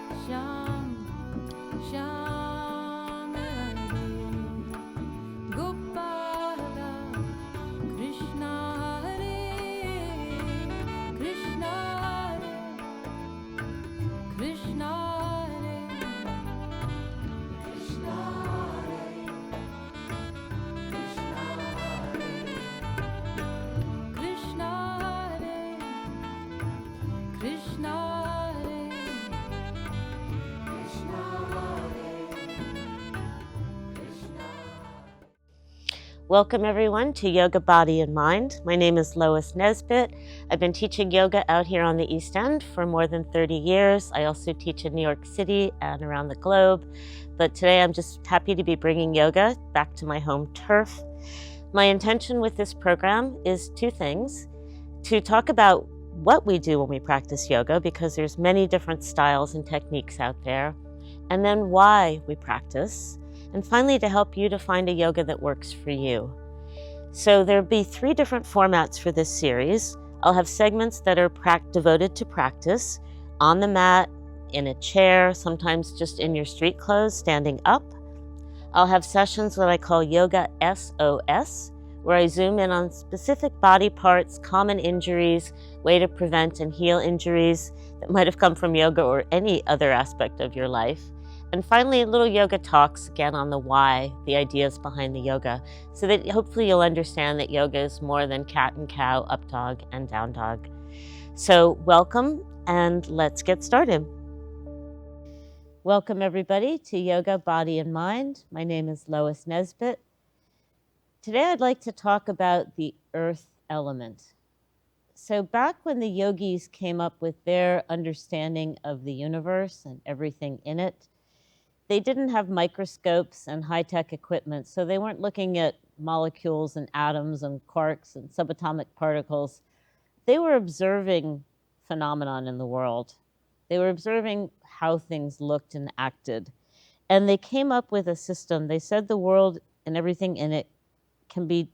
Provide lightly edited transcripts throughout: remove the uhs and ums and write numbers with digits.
Shyam Shyam Hare Gopal Krishna Hare Krishna Hare Krishna Hare Krishna Hare Krishna Hare Krishna Hare Krishna Hare Krishna Welcome everyone to Yoga Body and Mind. My name is Lois Nesbitt. I've been teaching yoga out here on the East End for more than 30 years. I also teach in New York City and around the globe. But today I'm just happy to be bringing yoga back to my home turf. My intention with this program is two things: to talk about what we do when we practice yoga, because there's many different styles and techniques out there, and then why we practice, and finally to help you to find a yoga that works for you. So there'll be 3 different formats for this series. I'll have segments that are devoted to practice on the mat, in a chair, sometimes just in your street clothes, standing up. I'll have sessions that I call Yoga SOS, where I zoom in on specific body parts, common injuries, way to prevent and heal injuries that might have come from yoga or any other aspect of your life. And finally, little yoga talks again on the why, the ideas behind the yoga, so that hopefully you'll understand that yoga is more than cat and cow, up dog and down dog. So welcome, and let's get started. Welcome everybody to Yoga Body and Mind. My name is Lois Nesbitt. Today I'd like to talk about the earth element. So back when the yogis came up with their understanding of the universe and everything in it, they didn't have microscopes and high-tech equipment, so they weren't looking at molecules and atoms and quarks and subatomic particles. They were observing phenomenon in the world. They were observing how things looked and acted. And they came up with a system. They said the world and everything in it can be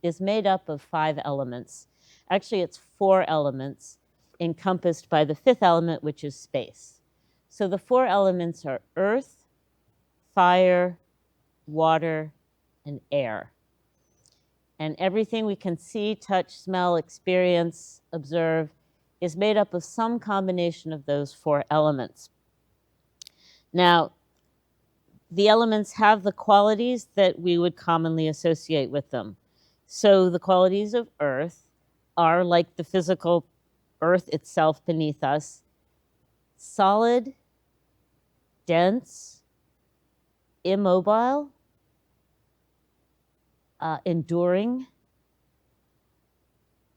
is made up of 5 elements. Actually, it's 4 elements encompassed by the 5th element, which is space. So the 4 elements are earth, fire, water, and air. And everything we can see, touch, smell, experience, observe is made up of some combination of those 4 elements. Now, the elements have the qualities that we would commonly associate with them. So the qualities of earth are like the physical earth itself beneath us: solid, dense, immobile, enduring,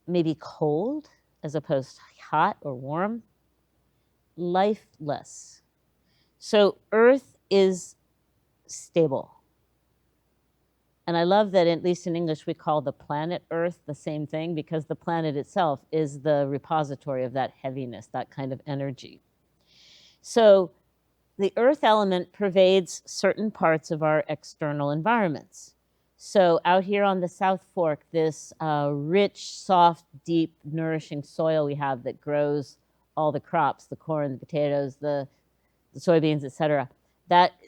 maybe cold as opposed to hot or warm, lifeless. So earth is stable. And I love that, at least in English, we call the planet Earth the same thing, because the planet itself is the repository of that heaviness, that kind of energy. So the earth element pervades certain parts of our external environments. So out here on the South Fork, this rich, soft, deep, nourishing soil we have that grows all the crops, the corn, the potatoes, the soybeans, etc.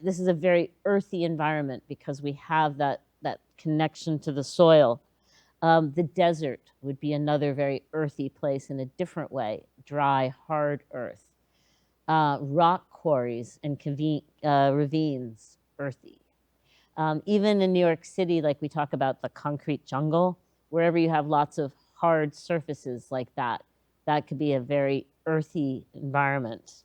This is a very earthy environment because we have that connection to the soil. The desert would be another very earthy place in a different way: dry, hard earth. Rock quarries and ravines, earthy. Even in New York City, like we talk about the concrete jungle, wherever you have lots of hard surfaces like that, that could be a very earthy environment.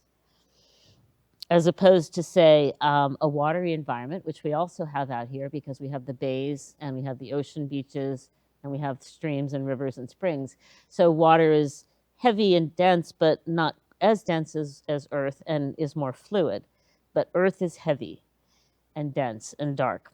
As opposed to, say, a watery environment, which we also have out here because we have the bays and we have the ocean beaches and we have streams and rivers and springs. So water is heavy and dense, but not as dense as earth, and is more fluid. But earth is heavy and dense and dark.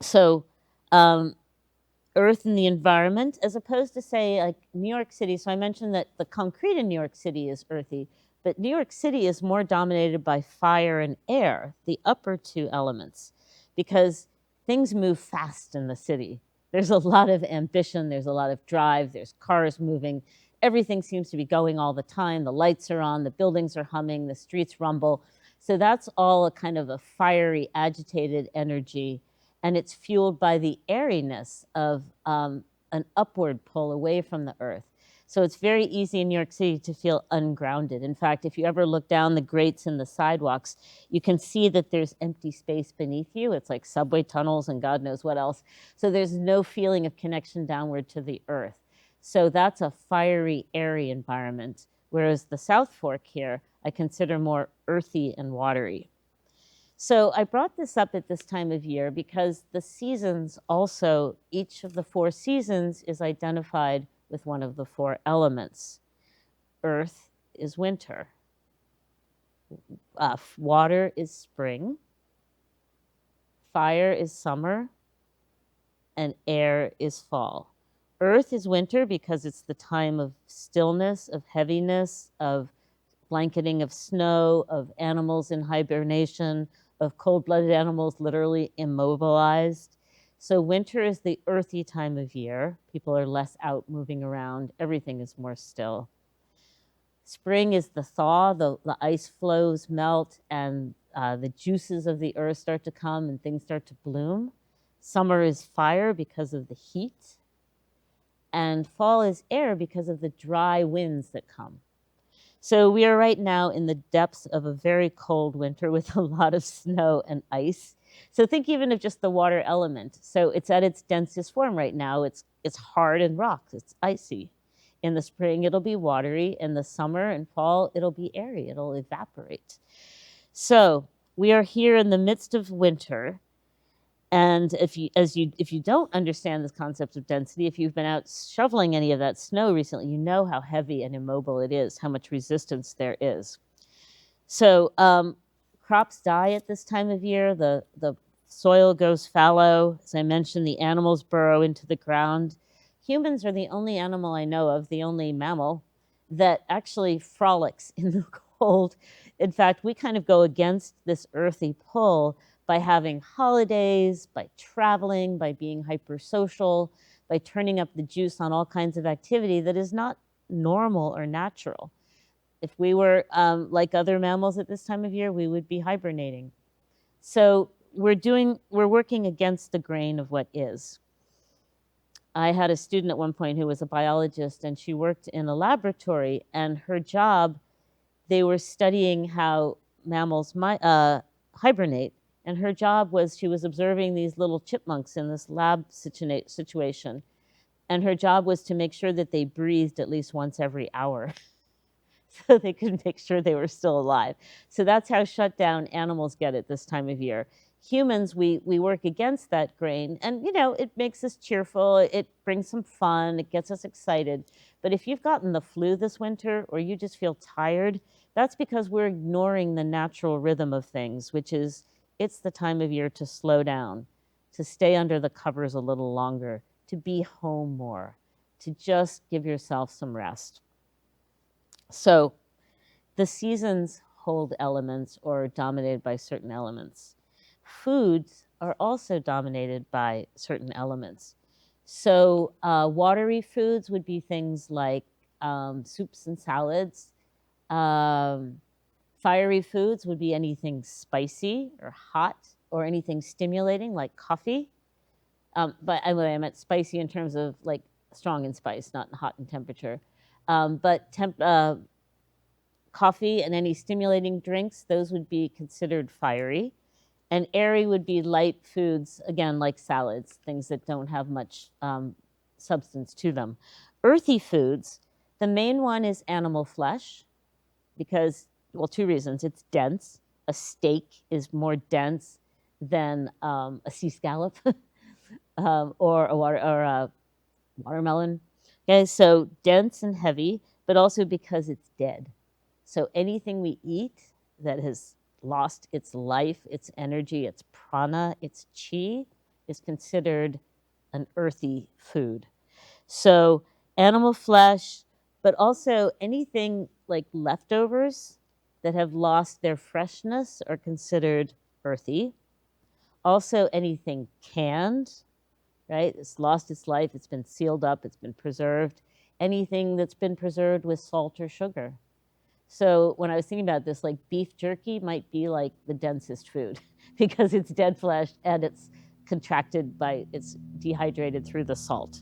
So earth and the environment, as opposed to, say, like New York City. So I mentioned that the concrete in New York City is earthy, but New York City is more dominated by fire and air, the upper 2 elements, because things move fast in the city. There's a lot of ambition, there's a lot of drive, there's cars moving. everything seems to be going all the time. The lights are on, the buildings are humming, the streets rumble. So that's all a kind of a fiery, agitated energy. And it's fueled by the airiness of an upward pull away from the earth. So it's very easy in New York City to feel ungrounded. In fact, if you ever look down the grates in the sidewalks, you can see that there's empty space beneath you. It's like subway tunnels and God knows what else. So there's no feeling of connection downward to the earth. So that's a fiery, airy environment. Whereas the South Fork here, I consider more earthy and watery. So I brought this up at this time of year because the seasons also, each of the 4 seasons is identified with one of the 4 elements. Earth is winter. Water is spring. Fire is summer. And air is fall. Earth is winter because it's the time of stillness, of heaviness, of blanketing of snow, of animals in hibernation, of cold-blooded animals literally immobilized. So winter is the earthy time of year. People are less out moving around. Everything is more still. Spring is the thaw. The ice flows melt and the juices of the earth start to come and things start to bloom. Summer is fire because of the heat. And fall is air because of the dry winds that come. So we are right now in the depths of a very cold winter with a lot of snow and ice. So think even of just the water element. So it's at its densest form right now. It's hard and rocks. It's icy. In the spring, it'll be watery. In the summer and fall, it'll be airy. It'll evaporate. So we are here in the midst of winter. And if you don't understand this concept of density, if you've been out shoveling any of that snow recently, you know how heavy and immobile it is, how much resistance there is. So crops die at this time of year. The soil goes fallow. As I mentioned, the animals burrow into the ground. Humans are the only animal I know of, the only mammal, that actually frolics in the cold. In fact, we kind of go against this earthy pull by having holidays, by traveling, by being hypersocial, by turning up the juice on all kinds of activity that is not normal or natural. If we were like other mammals at this time of year, we would be hibernating. So we're working against the grain of what is. I had a student at one point who was a biologist, and she worked in a laboratory, and her job, they were studying how mammals hibernate. And her job was, she was observing these little chipmunks in this lab situation. And her job was to make sure that they breathed at least once every hour so they could make sure they were still alive. So that's how shut down animals get at this time of year. Humans, we work against that grain, and it makes us cheerful, it brings some fun, it gets us excited. But if you've gotten the flu this winter or you just feel tired, that's because we're ignoring the natural rhythm of things, which is it's the time of year to slow down, to stay under the covers a little longer, to be home more, to just give yourself some rest. So the seasons hold elements or are dominated by certain elements. Foods are also dominated by certain elements. So watery foods would be things like soups and salads. Fiery foods would be anything spicy or hot or anything stimulating like coffee. But I meant spicy in terms of like strong in spice, not hot in temperature. But coffee and any stimulating drinks, those would be considered fiery. And airy would be light foods, again, like salads, things that don't have much substance to them. Earthy foods, the main one is animal flesh because, well, 2 reasons. It's dense. A steak is more dense than a sea scallop or a watermelon. Okay, so dense and heavy, but also because it's dead. So anything we eat that has lost its life, its energy, its prana, its chi, is considered an earthy food. So animal flesh, but also anything like leftovers that have lost their freshness are considered earthy. Also anything canned, right? It's lost its life, it's been sealed up, it's been preserved. anything that's been preserved with salt or sugar. So when I was thinking about this, like beef jerky might be like the densest food because it's dead flesh and it's contracted by, it's dehydrated through the salt.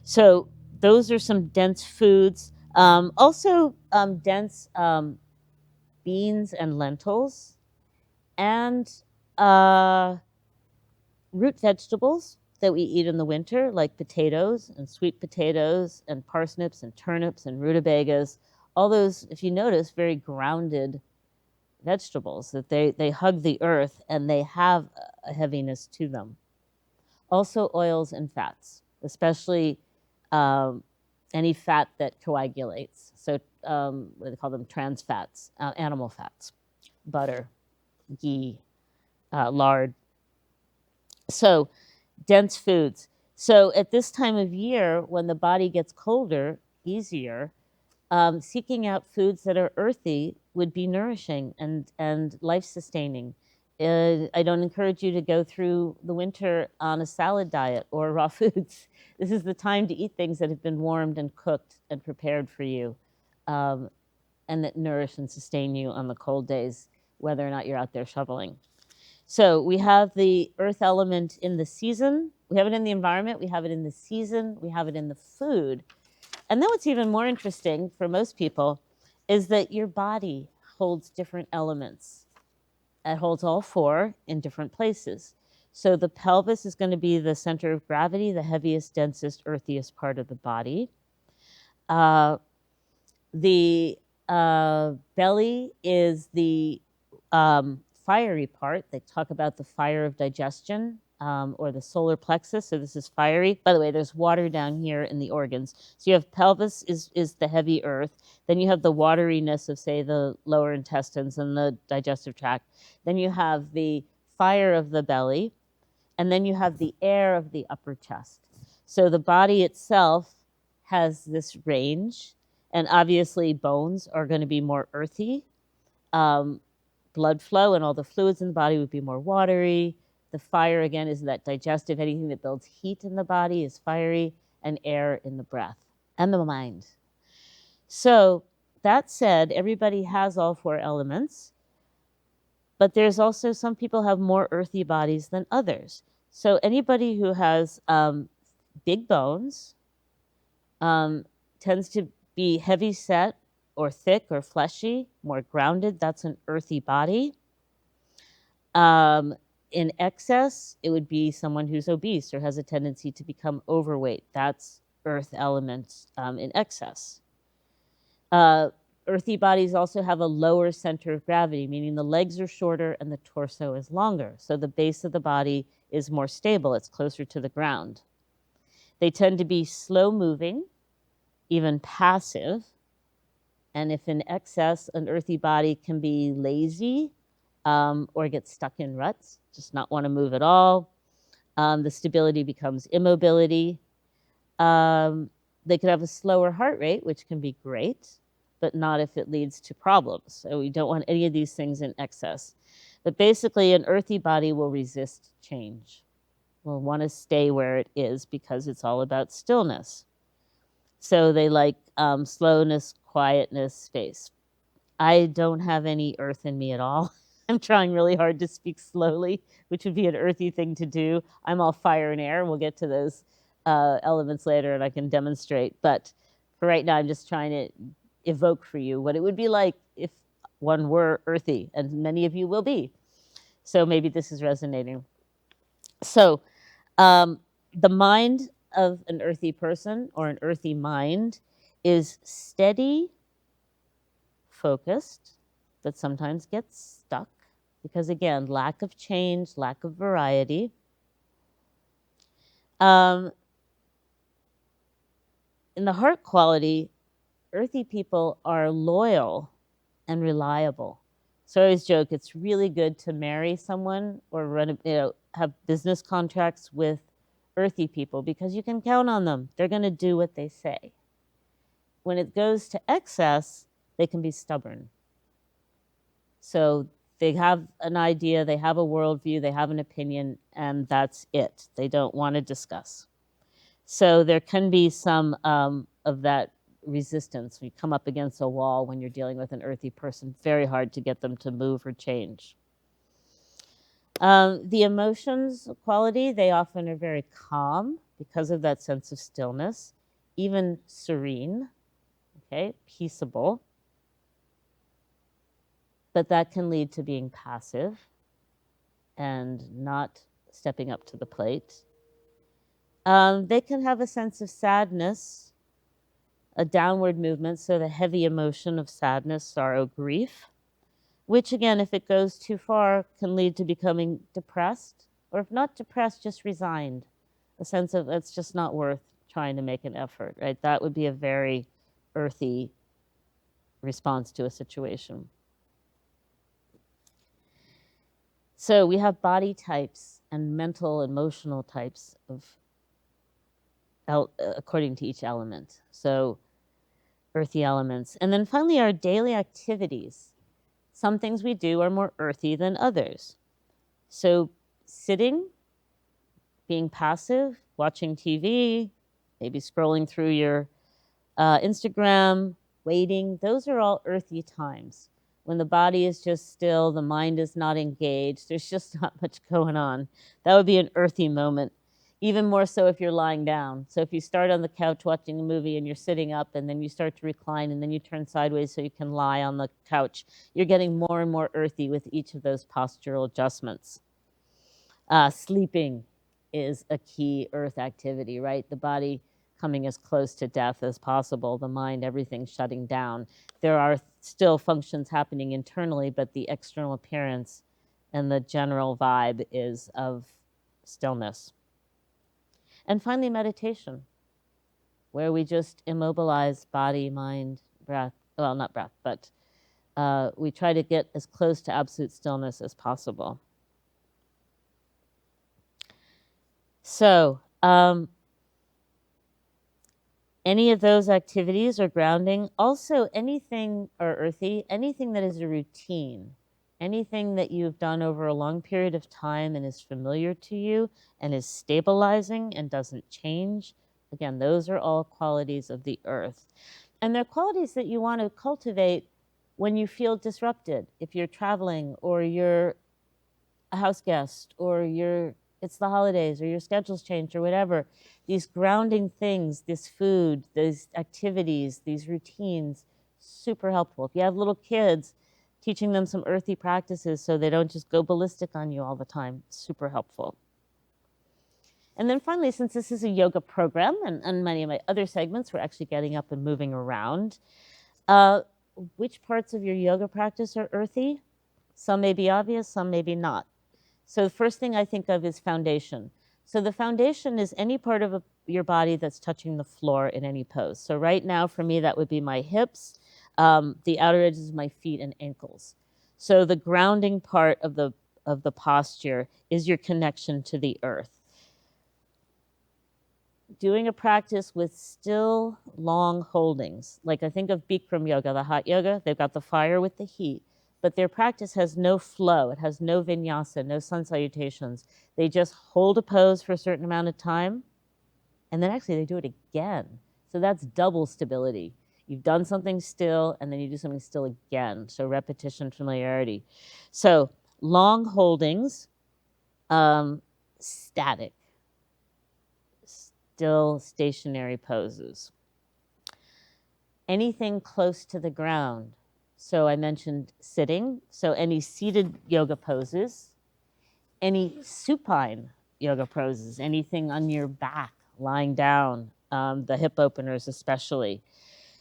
So those are some dense foods. Also, dense beans and lentils, and uh, root vegetables that we eat in the winter, like potatoes and sweet potatoes and parsnips and turnips and rutabagas. All those, if you notice, very grounded vegetables that they hug the earth and they have a heaviness to them. Also, oils and fats, especially um, any fat that coagulates. So, what do they call them? Trans fats, animal fats, butter, ghee, lard. So, dense foods. So, at this time of year, when the body gets colder, easier, seeking out foods that are earthy would be nourishing and life sustaining. I don't encourage you to go through the winter on a salad diet or raw foods. This is the time to eat things that have been warmed and cooked and prepared for you, um, and that nourish and sustain you on the cold days, whether or not you're out there shoveling. So we have the earth element in the season, we have it in the environment, we have it in the season, we have it in the food. And then what's even more interesting for most people is that your body holds different elements. It holds all four in different places. So the pelvis is going to be the center of gravity, the heaviest, densest, earthiest part of the body. The belly is the fiery part. They talk about the fire of digestion, or the solar plexus. So this is fiery. By the way, there's water down here in the organs. So you have pelvis is the heavy earth. Then you have the wateriness of, say, the lower intestines and the digestive tract. Then you have the fire of the belly. And then you have the air of the upper chest. So the body itself has this range. And obviously, bones are going to be more earthy. Blood flow and all the fluids in the body would be more watery. The fire, again, is that digestive. Anything that builds heat in the body is fiery, and air in the breath and the mind. So, that said, everybody has all four elements, but there's also some people have more earthy bodies than others. So, anybody who has big bones tends to be heavy set or thick or fleshy, more grounded. That's an earthy body. In excess, it would be someone who's obese or has a tendency to become overweight. That's earth element in excess. Earthy bodies also have a lower center of gravity, meaning the legs are shorter and the torso is longer. So the base of the body is more stable, it's closer to the ground. They tend to be slow moving, even passive. And if in excess, an earthy body can be lazy, or get stuck in ruts, just not want to move at all. The stability becomes immobility. They could have a slower heart rate, which can be great, but not if it leads to problems. So we don't want any of these things in excess. But basically, an earthy body will resist change, will want to stay where it is because it's all about stillness. So they like slowness, quietness, space. I don't have any earth in me at all. I'm trying really hard to speak slowly, which would be an earthy thing to do. I'm all fire and air. We'll get to those elements later and I can demonstrate. But for right now, I'm just trying to evoke for you what it would be like if one were earthy, and many of you will be. So maybe this is resonating. So the mind of an earthy person or an earthy mind is steady, focused, but sometimes gets stuck because, again, lack of change, lack of variety. In the heart quality, earthy people are loyal and reliable. So I always joke it's really good to marry someone or have business contracts with earthy people because you can count on them. They're going to do what they say. When it goes to excess, they can be stubborn. So they have an idea, they have a worldview, they have an opinion, and that's it. They don't want to discuss. So there can be some of that resistance. You come up against a wall when you're dealing with an earthy person, very hard to get them to move or change. The emotions quality, they often are very calm because of that sense of stillness, even serene, okay, peaceable. But that can lead to being passive and not stepping up to the plate. They can have a sense of sadness, a downward movement, so the heavy emotion of sadness, sorrow, grief, which again, if it goes too far, can lead to becoming depressed, or if not depressed, just resigned, a sense of it's just not worth trying to make an effort, right? That would be a very earthy response to a situation. So we have body types and mental, emotional types of according to each element. So earthy elements. And then finally, our daily activities. Some things we do are more earthy than others. So sitting, being passive, watching TV, maybe scrolling through your Instagram, waiting, those are all earthy times. When the body is just still, the mind is not engaged, there's just not much going on. That would be an earthy moment. Even more so if you're lying down. So if you start on the couch watching a movie and you're sitting up and then you start to recline and then you turn sideways so you can lie on the couch, you're getting more and more earthy with each of those postural adjustments. Sleeping is a key earth activity, right? The body coming as close to death as possible, the mind, everything shutting down. There are still functions happening internally, but the external appearance and the general vibe is of stillness. And finally, meditation, where we just immobilize body, mind, breath. Well, not breath, but we try to get as close to absolute stillness as possible. So, any of those activities are grounding. Also, anything or earthy, anything that is a routine, anything that you've done over a long period of time and is familiar to you and is stabilizing and doesn't change. Again, those are all qualities of the earth. And they're qualities that you want to cultivate when you feel disrupted. If you're traveling or you're a house guest or it's the holidays or your schedule's changed or whatever, these grounding things, this food, these activities, these routines, super helpful. If you have little kids, teaching them some earthy practices so they don't just go ballistic on you all the time, super helpful. And then finally, since this is a yoga program and many of my other segments, we're actually getting up and moving around. Which parts of your yoga practice are earthy? Some may be obvious, some may be not. So the first thing I think of is foundation. So the foundation is any part of your body that's touching the floor in any pose. So right now, for me, that would be my hips, the outer edges of my feet and ankles. So the grounding part of the posture is your connection to the earth. Doing a practice with still long holdings, like I think of Bikram yoga, the hot yoga, they've got the fire with the heat, but their practice has no flow. It has no vinyasa, no sun salutations. They just hold a pose for a certain amount of time, and then actually they do it again. So that's double stability. You've done something still, and then you do something still again. So repetition, familiarity. So long holdings, static, still stationary poses. Anything close to the ground. So I mentioned sitting, so any seated yoga poses, any supine yoga poses, anything on your back, lying down, the hip openers especially.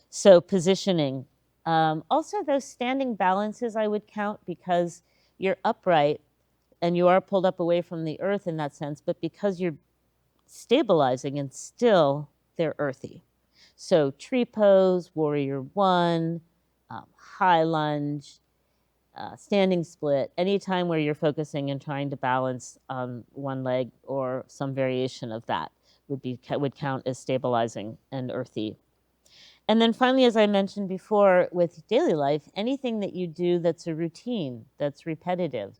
So positioning. Also those standing balances I would count because you're upright and you are pulled up away from the earth in that sense, but because you're stabilizing and still, they're earthy. So tree pose, warrior one, high lunge, standing split, anytime where you're focusing and trying to balance on one leg or some variation of that would count as stabilizing and earthy. And then finally, as I mentioned before, with daily life, anything that you do that's a routine, that's repetitive.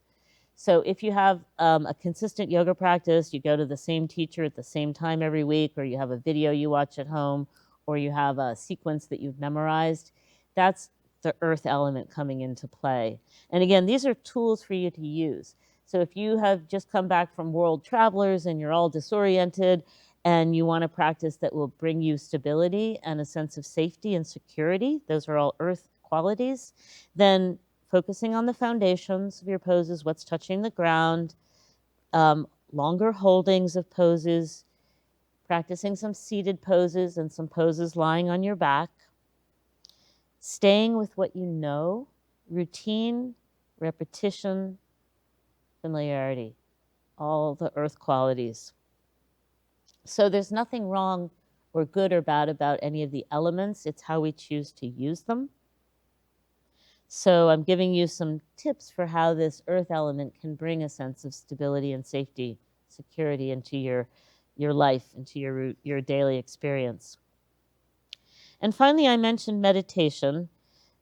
So if you have a consistent yoga practice, you go to the same teacher at the same time every week, or you have a video you watch at home, or you have a sequence that you've memorized, that's the earth element coming into play. And again, these are tools for you to use. So if you have just come back from World Travelers and you're all disoriented and you want a practice that will bring you stability and a sense of safety and security, those are all earth qualities, then focusing on the foundations of your poses, what's touching the ground, longer holdings of poses, practicing some seated poses and some poses lying on your back, staying with what you know, routine, repetition, familiarity, all the earth qualities. So there's nothing wrong or good or bad about any of the elements. It's how we choose to use them. So I'm giving you some tips for how this earth element can bring a sense of stability and safety, security into your life, into your daily experience. And finally, I mentioned meditation.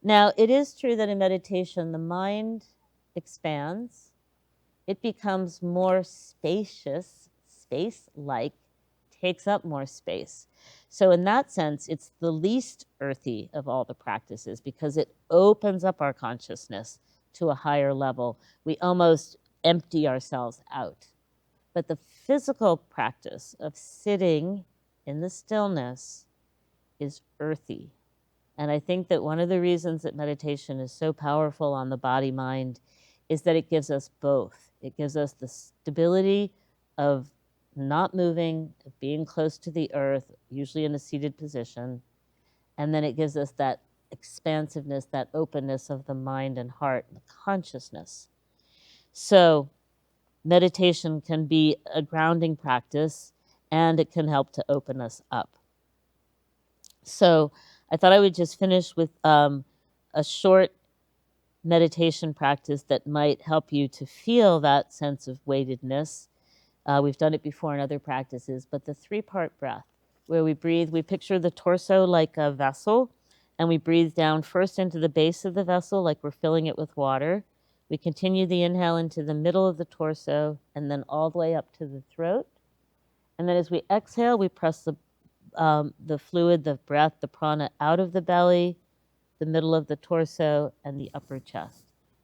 Now, it is true that in meditation, the mind expands. It becomes more spacious, space-like, takes up more space. So in that sense, it's the least earthy of all the practices because it opens up our consciousness to a higher level. We almost empty ourselves out. But the physical practice of sitting in the stillness is earthy. And I think that one of the reasons that meditation is so powerful on the body mind is that it gives us both. It gives us the stability of not moving, of being close to the earth, usually in a seated position. And then it gives us that expansiveness, that openness of the mind and heart, and the consciousness. So meditation can be a grounding practice, and it can help to open us up. So I thought I would just finish with a short meditation practice that might help you to feel that sense of weightedness. We've done it before in other practices, but the 3-part breath, where we breathe, we picture the torso like a vessel, and we breathe down first into the base of the vessel like we're filling it with water. We continue the inhale into the middle of the torso, and then all the way up to the throat. And then as we exhale, we press the fluid, the breath, the prana out of the belly, the middle of the torso, and the upper chest.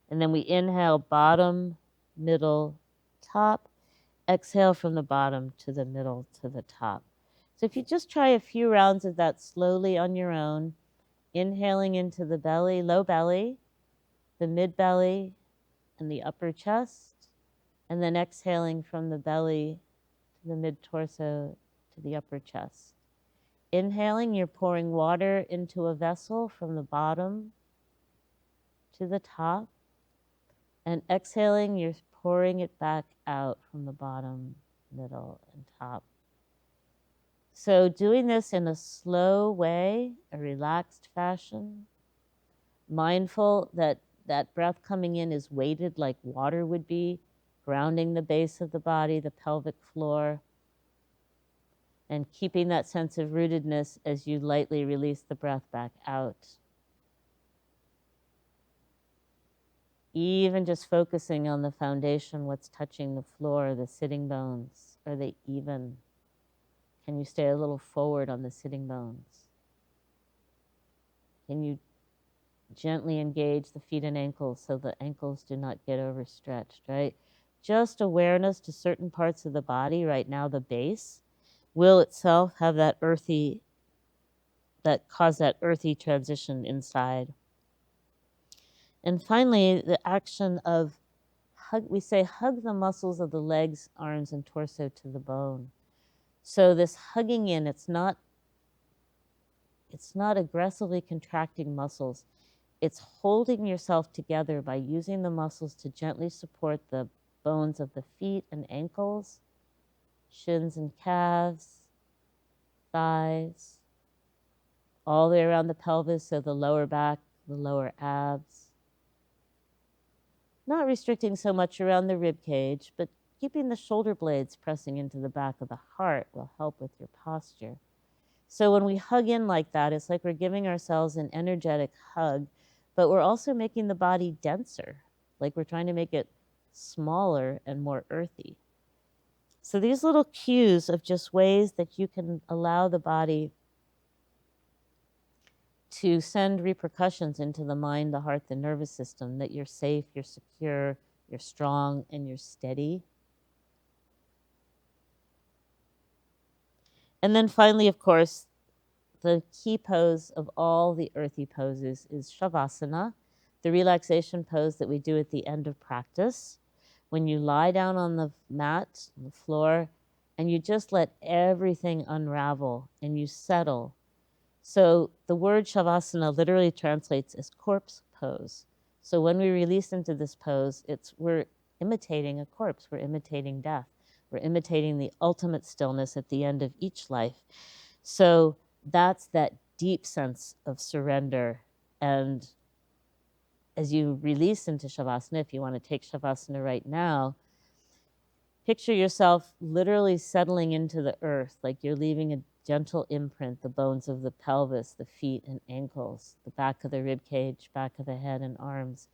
And then we inhale bottom, middle, top. Exhale from the bottom to the middle to the top. So if you just try a few rounds of that slowly on your own, inhaling into the belly, low belly, the mid belly, and the upper chest, and then exhaling from the belly to the mid torso to the upper chest. Inhaling, you're pouring water into a vessel from the bottom to the top. And exhaling, you're pouring it back out from the bottom, middle, and top. So doing this in a slow way, a relaxed fashion, mindful that that breath coming in is weighted like water would be, grounding the base of the body, the pelvic floor, and keeping that sense of rootedness as you lightly release the breath back out. Even just focusing on the foundation, what's touching the floor, the sitting bones, are they even? Can you stay a little forward on the sitting bones? Can you gently engage the feet and ankles so the ankles do not get overstretched, right? Just awareness to certain parts of the body. Right now, the base will itself have that earthy, that cause that earthy transition inside. And finally, the action of we say hug the muscles of the legs, arms, and torso to the bone. So this hugging in, it's not aggressively contracting muscles. It's holding yourself together by using the muscles to gently support the bones of the feet and ankles, shins and calves, thighs, all the way around the pelvis, so the lower back, the lower abs. Not restricting so much around the rib cage, but keeping the shoulder blades pressing into the back of the heart will help with your posture. So when we hug in like that, it's like we're giving ourselves an energetic hug, but we're also making the body denser, like we're trying to make it smaller and more earthy. So these little cues of just ways that you can allow the body to send repercussions into the mind, the heart, the nervous system, that you're safe, you're secure, you're strong, and you're steady. And then finally, of course, the key pose of all the earthy poses is Shavasana, the relaxation pose that we do at the end of practice. When you lie down on the mat, on the floor, and you just let everything unravel and you settle. So the word Shavasana literally translates as corpse pose. So when we release into this pose, we're imitating a corpse, we're imitating death, we're imitating the ultimate stillness at the end of each life. So that's that deep sense of surrender. And as you release into Shavasana, if you want to take Shavasana right now, picture yourself literally settling into the earth, like you're leaving a gentle imprint, the bones of the pelvis, the feet and ankles, the back of the rib cage, back of the head and arms.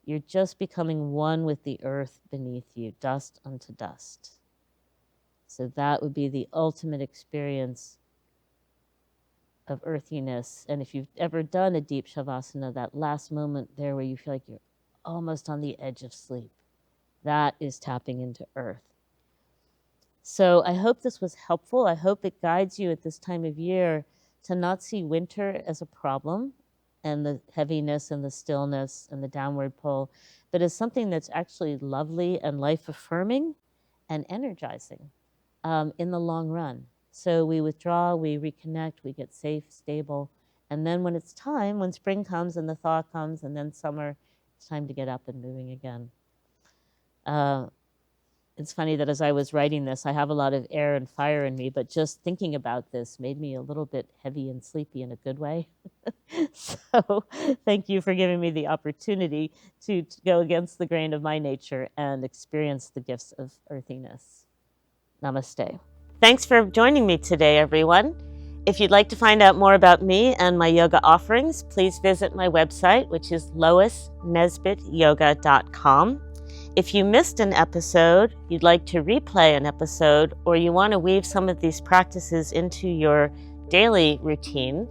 You're just becoming one with the earth beneath you, dust unto dust. So that would be the ultimate experience of earthiness. And if you've ever done a deep Shavasana, that last moment there where you feel like you're almost on the edge of sleep, that is tapping into earth. So I hope this was helpful. I hope it guides you at this time of year to not see winter as a problem and the heaviness and the stillness and the downward pull, but as something that's actually lovely and life-affirming and energizing in the long run. So we withdraw, we reconnect, we get safe, stable, and then when it's time, when spring comes and the thaw comes and then summer, it's time to get up and moving again. It's funny that as I was writing this, I have a lot of air and fire in me, but just thinking about this made me a little bit heavy and sleepy in a good way. So thank you for giving me the opportunity to go against the grain of my nature and experience the gifts of earthiness. Namaste. Thanks for joining me today, everyone. If you'd like to find out more about me and my yoga offerings, please visit my website, which is loisnesbittyoga.com. If you missed an episode, you'd like to replay an episode, or you want to weave some of these practices into your daily routine,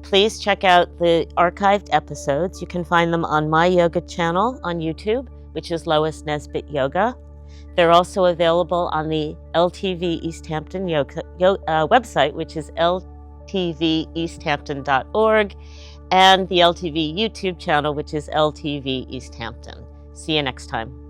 please check out the archived episodes. You can find them on my yoga channel on YouTube, which is Lois Nesbitt Yoga. They're also available on the LTV East Hampton website, which is ltveasthampton.org, and the LTV YouTube channel, which is LTV East Hampton. See you next time.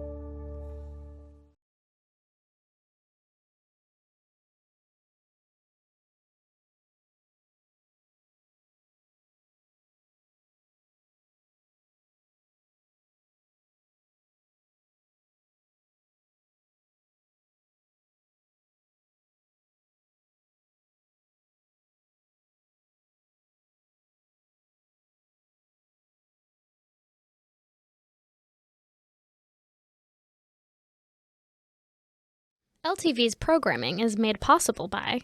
LTV's programming is made possible by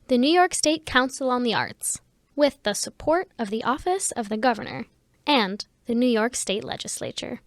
the New York State Council on the Arts, with the support of the Office of the Governor and the New York State Legislature.